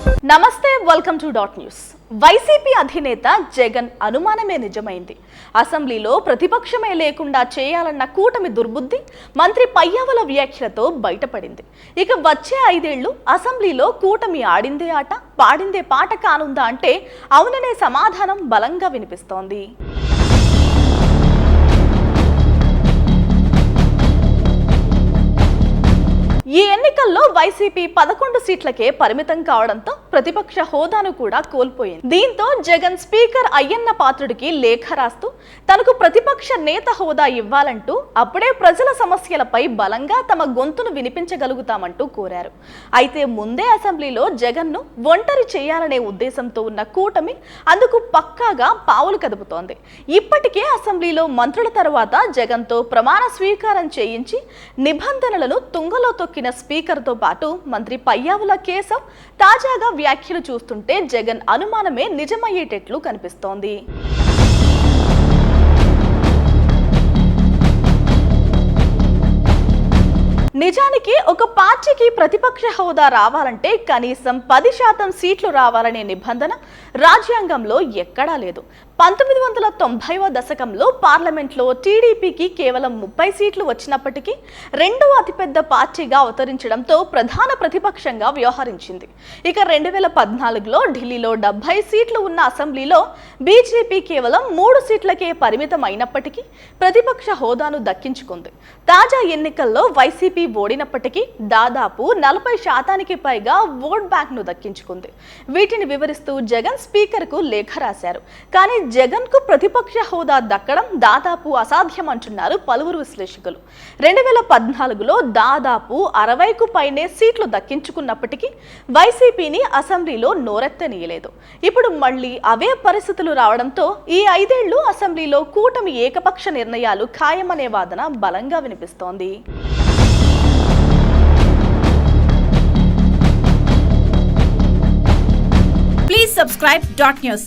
నమస్తే, welcome to dot news. YCP అధినేత జగన్ అనుమానమే నిజమైంది. అసెంబ్లీలో ప్రతిపక్షమే లేకుండా చేయాలన్న కూటమి దుర్బుద్ధి మంత్రి పయ్యావుల వ్యాఖ్యలతో బయటపడింది. ఇక వచ్చే 5 ఏళ్లు అసెంబ్లీలో కూటమి ఆడిందే ఆట పాడిందే పాట కానుందా అంటే అవుననే సమాధానం బలంగా వినిపిస్తోంది. ఈ ఎన్నికల్లో వైసీపీ 11 సీట్లకే పరిమితం కావడంతో ప్రతిపక్ష హోదాను కూడా కోల్పోయింది. దీంతో జగన్ స్పీకర్ అయ్యన్న పాత్రుడికి లేఖ రాస్తూ తనకు ప్రతిపక్ష నేత హోదా ఇవ్వాలంటూ అప్పుడే ప్రజల సమస్యలపై బలంగా తమ గొంతును వినిపించగలుగుతామంటూ కోరారు. అయితే ముందే అసెంబ్లీలో జగన్ను ఒంటరి చేయాలనే ఉద్దేశంతో ఉన్న కూటమి అందుకు పక్కాగా పావులు కదుపుతోంది. ఇప్పటికే అసెంబ్లీలో మంత్రుల తర్వాత జగన్తో ప్రమాణ స్వీకారం చేయించి నిబంధనలను తుంగలో తొక్కిన స్పీకర్తో పాటు మంత్రి పయ్యావుల కేశవ్ తాజాగా వ్యాఖ్యలు చూస్తుంటే జగన్ అనుమానమే నిజమయ్యేటట్లు కనిపిస్తోంది. నిజానికి ఒక పార్టీకి ప్రతిపక్ష హోదా రావాలంటే కనీసం 10% సీట్లు రావాలనే నిబంధన రాజ్యాంగంలో ఎక్కడా లేదు. 1990వ దశకంలో పార్లమెంట్లో టీడీపీకి కేవలం 30 సీట్లు వచ్చినప్పటికీ రెండవ అతిపెద్ద పార్టీగా అవతరించడంతో ప్రధాన ప్రతిపక్షంగా వ్యవహరించింది. ఇక 2014లో ఢిల్లీలో 70 సీట్లు ఉన్న అసెంబ్లీలో బీజేపీ కేవలం 3 సీట్లకే పరిమితం అయినప్పటికీ ప్రతిపక్ష హోదాను దక్కించుకుంది. తాజా ఎన్నికల్లో వైసీపీ ఓడినప్పటికీ దాదాపు 40% పైగా ఓట్ బ్యాంక్ ను దక్కించుకుంది. వీటిని వివరిస్తూ జగన్ స్పీకర్ కు లేఖ రాశారు. కానీ జగన్ కు ప్రతిపక్ష హోదా దక్కడం దాదాపు అసాధ్యం అంటున్నారు పలువురు విశ్లేషకులు. 2014లో దాదాపు 60కు పైనే సీట్లు దక్కించుకున్నప్పటికీ వైసీపీని అసెంబ్లీలో నోరెత్తనీయలేదు. ఇప్పుడు మళ్ళీ అవే పరిస్థితులు రావడంతో ఈ 5 ఏళ్లు అసెంబ్లీలో కూటమి ఏకపక్ష నిర్ణయాలు ఖాయమనే వాదన బలంగా వినిపిస్తోంది. Please subscribe Dot News.